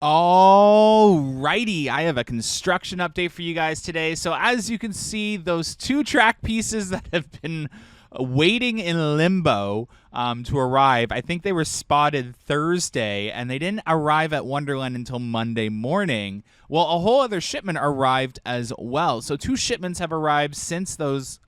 Alrighty, I have a construction update for you guys today. So as you can see, those two track pieces that have been waiting in limbo to arrive, I think they were spotted Thursday, and they didn't arrive at Wonderland until Monday morning. Well, a whole other shipment arrived as well. So two shipments have arrived since those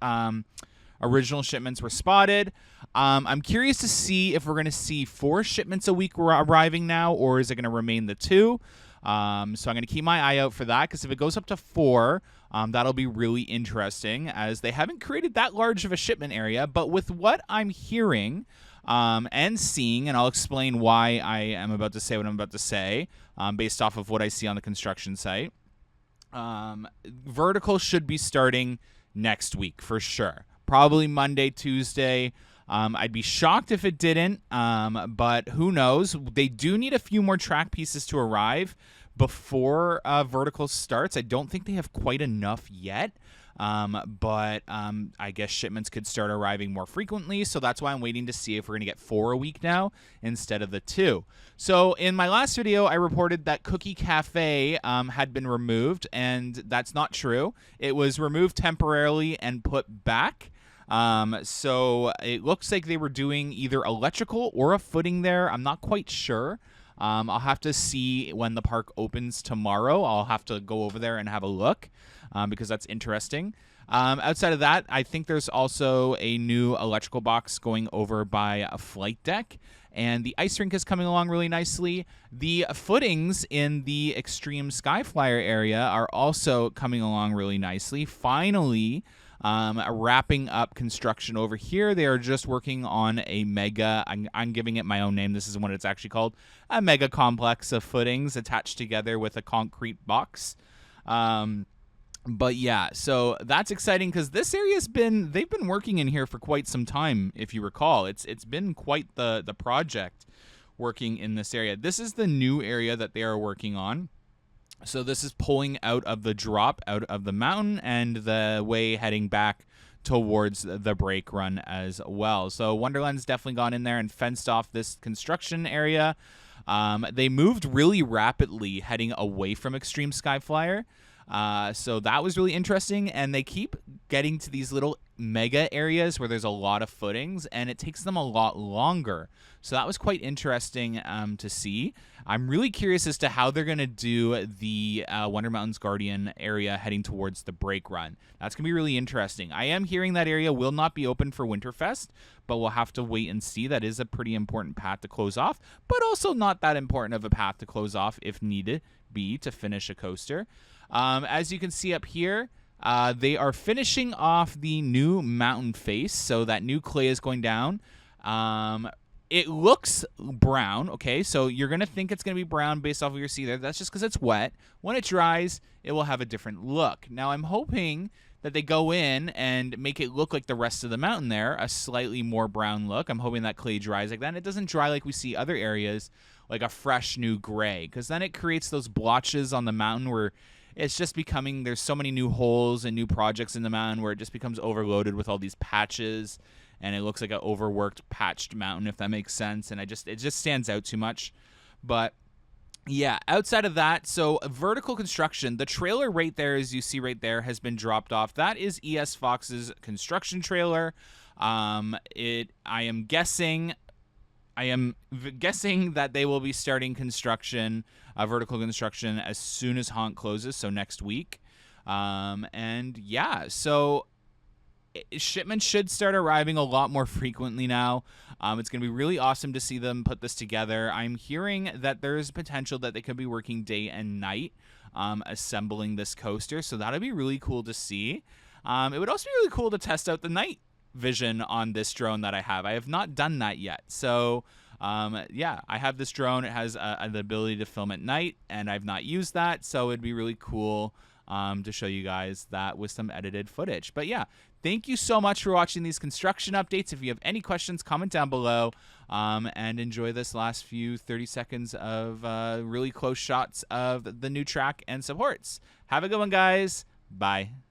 original shipments were spotted. I'm curious to see if we're going to see 4 shipments a week arriving now, or is it going to remain the 2? So I'm going to keep my eye out for that, because if it goes up to 4, that'll be really interesting, as they haven't created that large of a shipment area. But with what I'm hearing and seeing, and I'll explain why I am about to say what I'm about to say based off of what I see on the construction site, vertical should be starting next week for sure. Probably Monday, Tuesday. I'd be shocked if it didn't, but who knows? They do need a few more track pieces to arrive before vertical starts. I don't think they have quite enough yet, but I guess shipments could start arriving more frequently, so that's why I'm waiting to see if we're going to get 4 a week now instead of the 2. So in my last video, I reported that Cookie Cafe had been removed, and that's not true. It was removed temporarily and put back. So it looks like they were doing either electrical or a footing there. I'm not quite sure. I'll have to see when the park opens tomorrow. I'll have to go over there and have a look because that's interesting. Outside of that, I think there's also a new electrical box going over by a flight deck, and the ice rink is coming along really nicely. The footings in the Extreme Skyflyer area are also coming along really nicely. Finally, wrapping up construction over here. They are just working on a mega, I'm giving it my own name, this is what it's actually called, a mega complex of footings attached together with a concrete box. But yeah, so that's exciting, because this area's they've been working in here for quite some time, if you recall. It's been quite the project working in this area. This is the new area that they are working on. So this is pulling out of the drop, out of the mountain, and the way heading back towards the brake run as well. So Wonderland's definitely gone in there and fenced off this construction area. They moved really rapidly heading away from Extreme Skyflyer. So that was really interesting, and they keep getting to these little mega areas where there's a lot of footings, and it takes them a lot longer. So that was quite interesting to see. I'm really curious as to how they're going to do the Wonder Mountains Guardian area heading towards the brake run. That's going to be really interesting. I am hearing that area will not be open for Winterfest, but we'll have to wait and see. That is a pretty important path to close off, but also not that important of a path to close off if needed be to finish a coaster. As you can see up here, they are finishing off the new mountain face, so that new clay is going down. It looks brown, okay, so you're going to think it's going to be brown based off of your see there. That's just because it's wet. When it dries, it will have a different look. Now, I'm hoping that they go in and make it look like the rest of the mountain there, a slightly more brown look. I'm hoping that clay dries like that, and it doesn't dry like we see other areas, like a fresh new gray, because then it creates those blotches on the mountain where it's just becoming, there's so many new holes and new projects in the mountain where it just becomes overloaded with all these patches, and it looks like an overworked, patched mountain, if that makes sense, and it just stands out too much. But yeah, outside of that, so vertical construction, the trailer right there, as you see right there, has been dropped off. That is ES Fox's construction trailer. I am guessing that they will be starting construction, vertical construction, as soon as Haunt closes, so next week. And yeah, so shipments should start arriving a lot more frequently now. It's going to be really awesome to see them put this together. I'm hearing that there's potential that they could be working day and night assembling this coaster, so that'll be really cool to see. It would also be really cool to test out the night vision on this drone that I have. I have not done that yet. So yeah, I have this drone. It has the ability to film at night, and I've not used that, so it'd be really cool to show you guys that with some edited footage. But yeah, thank you so much for watching these construction updates. If you have any questions, comment down below, and enjoy this last few 30 seconds of really close shots of the new track and supports. Have a good one, guys. Bye.